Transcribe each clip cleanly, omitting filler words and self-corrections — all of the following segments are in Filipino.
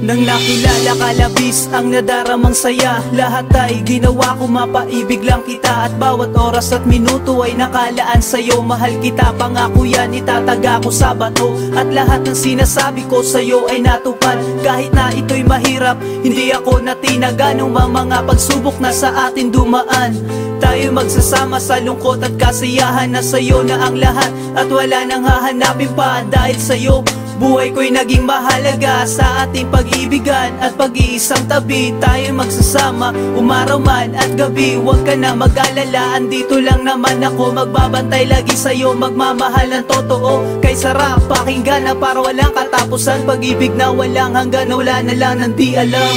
Nang nakilala ka, labis ang nadaramang saya. Lahat ay ginawa ko, mapaibig lang kita. At bawat oras at minuto ay nakalaan sa'yo. Mahal kita, pangako yan, itataga ko sa bato. At lahat ng sinasabi ko sa'yo ay natupad. Kahit na ito'y mahirap, hindi ako natinaga nung mga pagsubok na sa atin dumaan. Tayo magsasama sa lungkot at kasiyahan, na sa'yo na ang lahat at wala nang hahanapin pa. Dahil sa'yo, buhay ko'y naging mahalaga. Sa ating pag-ibigan at pag-iisang tabi, tayo magsasama umaraw man at gabi. Huwag ka na mag-alala, andito lang naman ako. Magbabantay lagi sa'yo, magmamahal ng totoo. Kay sarap pakinggan na para walang katapusan. Pag-ibig na walang hanggan, wala na lang nang di alam.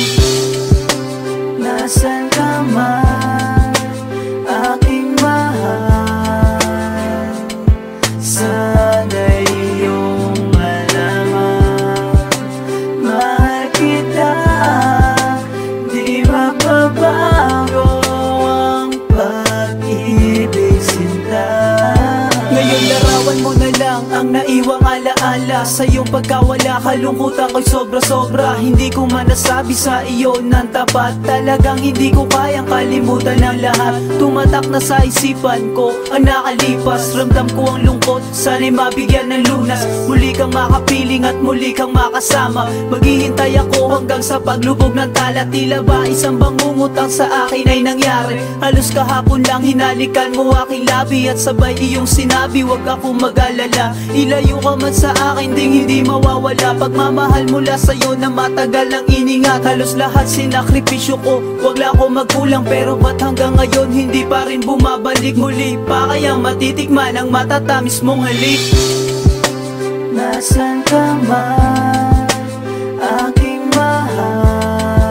Nasaan ka man, aking mahal, sana'y iyong malaman. Mahal kita, di magbabago ang pag-ibig, sinta. Ngayon larawan mo na lang ang naiwang alaala. Sa iyong pagkawala, kalungkutan ko'y sobra-sobra. Hindi ko manasabi sa iyo ng tapat. Talagang hindi ko kayang kalimutan ang lahat. Tumatak na sa isipan ko ang nakalipas. Ramdam ko ang lungkot, sana'y mabigyan ng lunas. Muli kang makapiling at muli kang makasama. Maghihintay ako hanggang sa paglubog ng tala. Tila ba isang bangungot ang sa akin ay nangyari. Halos kahapon lang hinalikan mo aking labi. At sabay iyong sinabi, wag akong mag-alala. Ilayo ka man sa akin, ding hindi mawawala. Pagmamahal mula sa'yo na matagal ang iningat. Halos lahat sinakripisyo ko, wag lang ako magkulang. Pero ba't hanggang ngayon hindi pa rin bumabalik? Muli pa kayang matitikman ang matatamis mong halik? Nasaan ka man, aking mahal,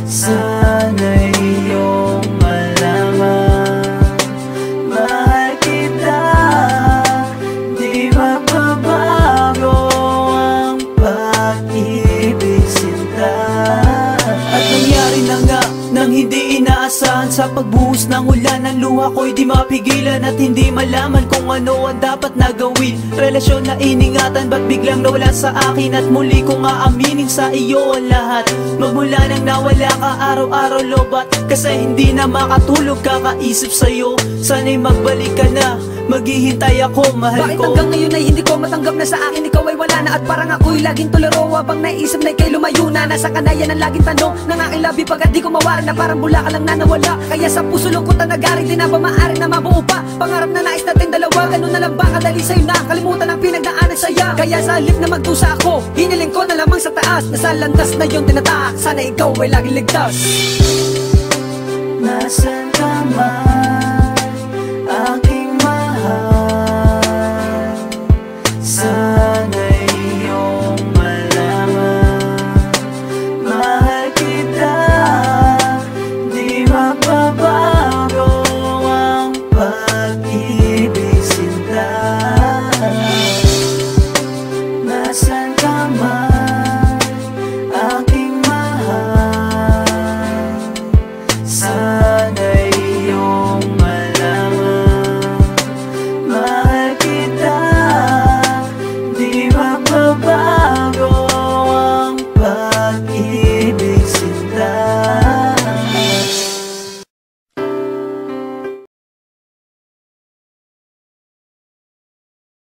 sana'y iyong malaman. Mahal kita, di magbabago ang pag-ibig, sinta. At nangyari na nga nang hindi inaasahan. Sa pagbuhos ng ulan, ang luha ko'y di mapigilan. At hindi malaman kung ano ang dapat na gawin. Relasyon na iningatan, ba't biglang nawala sa akin? At muli kong aaminin sa iyo ang lahat. Magmula nang nawala ka, araw-araw lobat. Kasi hindi na makatulog, kakaisip sa'yo. Sana'y magbalik ka na, maghihintay ako, mahal Bakit ko. hanggang ngayon ay hindi ko matanggap na sa akin ikaw ay wala na? At parang ako'y laging tolero, habang naisip na ika'y lumayo na. Nasa kanayan ang laging tanong ng aking labi, pagkat di ko mawari na parang bula ka lang na nawala. Kaya sa puso lungkot ang nagaring, di na ba maaari na mabuo pa? Pangarap na nais natin dalawa, ganun na lang ba kadali sa'yo na kalimutan ang pinagdaanan saya? Kaya sa halip na magdusa ako, hiniling ko na lamang sa taas, na sa landas na yun tinataak, sana ikaw ay laging ligtas. Nasaan ka man,